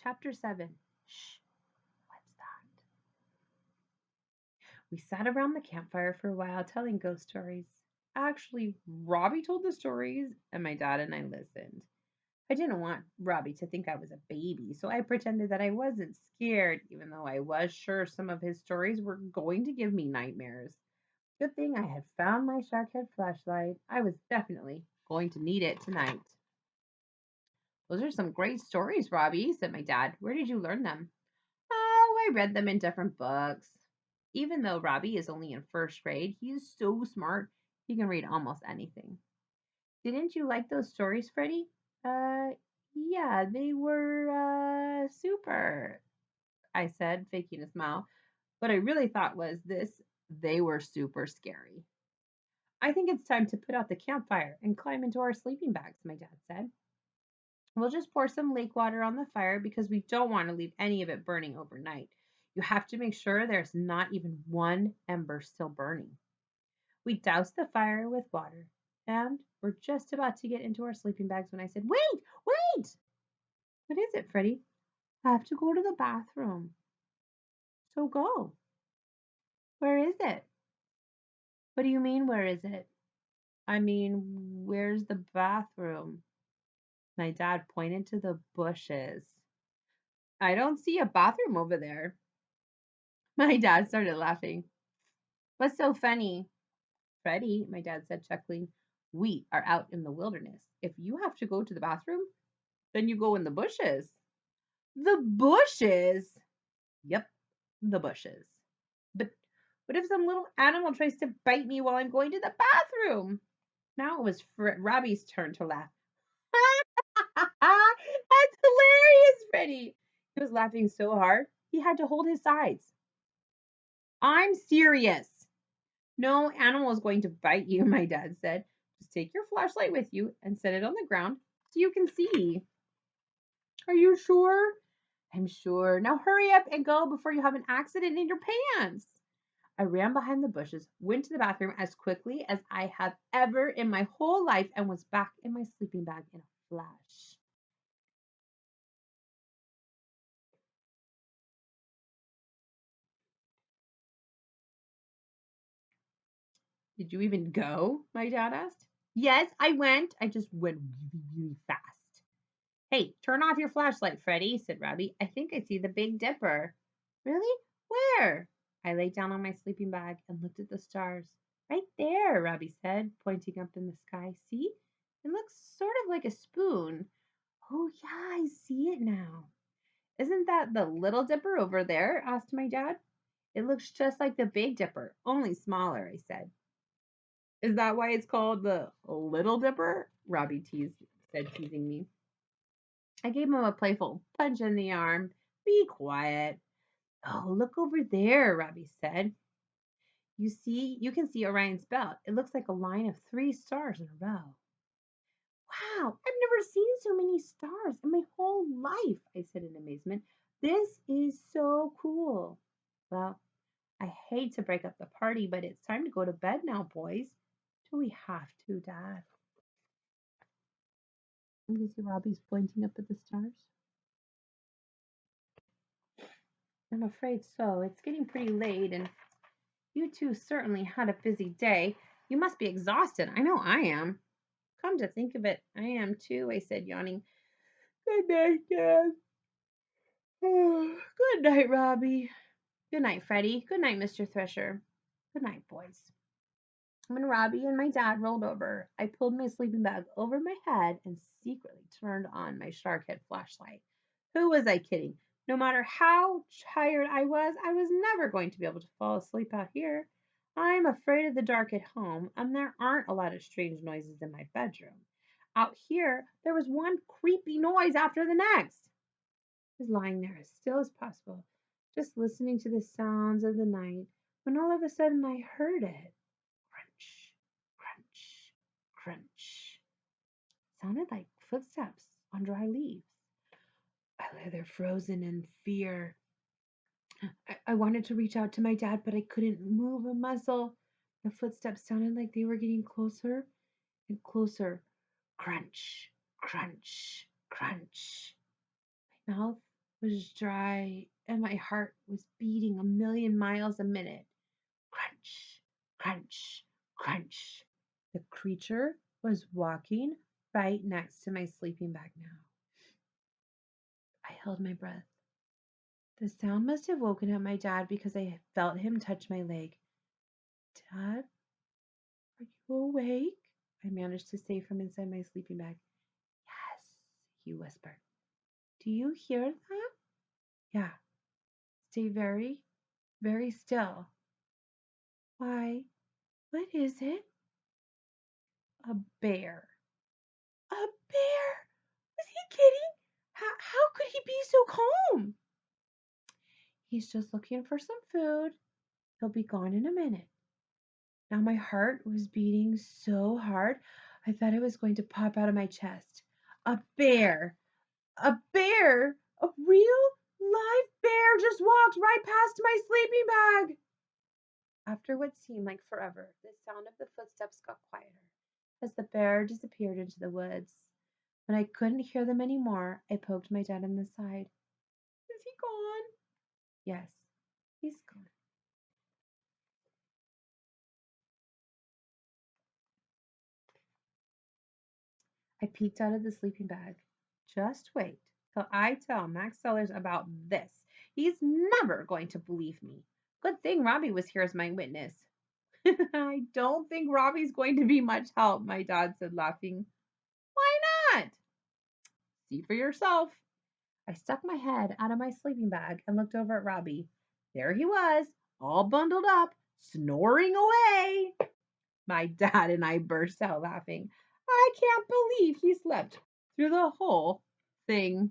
Chapter 7. Shh, what's that? We sat around the campfire for a while telling ghost stories. Actually, Robbie told the stories, and my dad and I listened. I didn't want Robbie to think I was a baby, so I pretended that I wasn't scared, even though I was sure some of his stories were going to give me nightmares. Good thing I had found my shark head flashlight. I was definitely going to need it tonight. Those are some great stories, Robbie, said my dad. Where did you learn them? Oh, I read them in different books. Even though Robbie is only in first grade, he is so smart. He can read almost anything. Didn't you like those stories, Freddie? Uh, yeah, they were, super, I said, faking a smile. What I really thought was this: they were super scary. I think it's time to put out the campfire and climb into our sleeping bags, my dad said. We'll just pour some lake water on the fire because we don't want to leave any of it burning overnight. You have to make sure there's not even one ember still burning. We doused the fire with water and were just about to get into our sleeping bags when I said, Wait, wait! What is it, Freddie? I have to go to the bathroom. So go. Where is it? What do you mean, where is it? I mean, where's the bathroom? My dad pointed to the bushes. I don't see a bathroom over there. My dad started laughing. What's so funny? Freddie, my dad said, chuckling, we are out in the wilderness. If you have to go to the bathroom, then you go in the bushes. The bushes? Yep, the bushes. But what if some little animal tries to bite me while I'm going to the bathroom? Now it was Robbie's turn to laugh. That's hilarious, Freddie. He was laughing so hard, he had to hold his sides. I'm serious. No animal is going to bite you, my dad said. Just take your flashlight with you and set it on the ground so you can see. Are you sure? I'm sure. Now hurry up and go before you have an accident in your pants. I ran behind the bushes, went to the bathroom as quickly as I have ever in my whole life, and was back in my sleeping bag in a flash. Did you even go? My dad asked. Yes, I went. I just went really, really fast. Hey, turn off your flashlight, Freddie, said Robbie. I think I see the Big Dipper. Really? Where? I lay down on my sleeping bag and looked at the stars. Right there, Robbie said, pointing up in the sky. See? It looks sort of like a spoon. Oh, yeah, I see it now. Isn't that the Little Dipper over there? Asked my dad. It looks just like the Big Dipper, only smaller, I said. Is that why it's called the Little Dipper? Robbie said, teasing me. I gave him a playful punch in the arm. Be quiet. Oh, look over there, Robbie said. You can see Orion's belt. It looks like a line of 3 stars in a row. Wow, I've never seen so many stars in my whole life, I said in amazement. This is so cool. Well, I hate to break up the party, but it's time to go to bed now, boys. Do we have to, Dad? You see Robbie's pointing up at the stars? I'm afraid so. It's getting pretty late, and you two certainly had a busy day. You must be exhausted. I know I am. Come to think of it, I am too, I said, yawning. Good night, Dad. Good night, Robbie. Good night, Freddie. Good night, Mr. Thresher. Good night, boys. When Robbie and my dad rolled over, I pulled my sleeping bag over my head and secretly turned on my shark head flashlight. Who was I kidding? No matter how tired I was never going to be able to fall asleep out here. I'm afraid of the dark at home, and there aren't a lot of strange noises in my bedroom. Out here, there was one creepy noise after the next. I was lying there as still as possible, just listening to the sounds of the night, when all of a sudden I heard it. Crunch, crunch, crunch. It sounded like footsteps on dry leaves. I lay there frozen in fear. I wanted to reach out to my dad, but I couldn't move a muscle. The footsteps sounded like they were getting closer and closer. Crunch, crunch, crunch. My mouth was dry and my heart was beating a million miles a minute. Crunch, crunch, crunch. The creature was walking right next to my sleeping bag now. I held my breath. The sound must have woken up my dad because I felt him touch my leg. Dad, are you awake? I managed to say from inside my sleeping bag. Yes, he whispered. Do you hear that? Yeah. Stay very, very still. Why, what is it? A bear. A bear? Was he kidding? How could he be so calm? He's just looking for some food. He'll be gone in a minute. Now my heart was beating so hard, I thought it was going to pop out of my chest. A bear! A bear! A real live bear just walked right past my sleeping bag! After what seemed like forever, the sound of the footsteps got quieter as the bear disappeared into the woods. When I couldn't hear them any more, I poked my dad in the side. Is he gone? Yes, he's gone. I peeked out of the sleeping bag. Just wait till I tell Max Sellers about this. He's never going to believe me. Good thing Robbie was here as my witness. I don't think Robbie's going to be much help, my dad said, laughing. Why not? See for yourself. I stuck my head out of my sleeping bag and looked over at Robbie. There he was, all bundled up, snoring away. My dad and I burst out laughing. I can't believe he slept through the whole thing.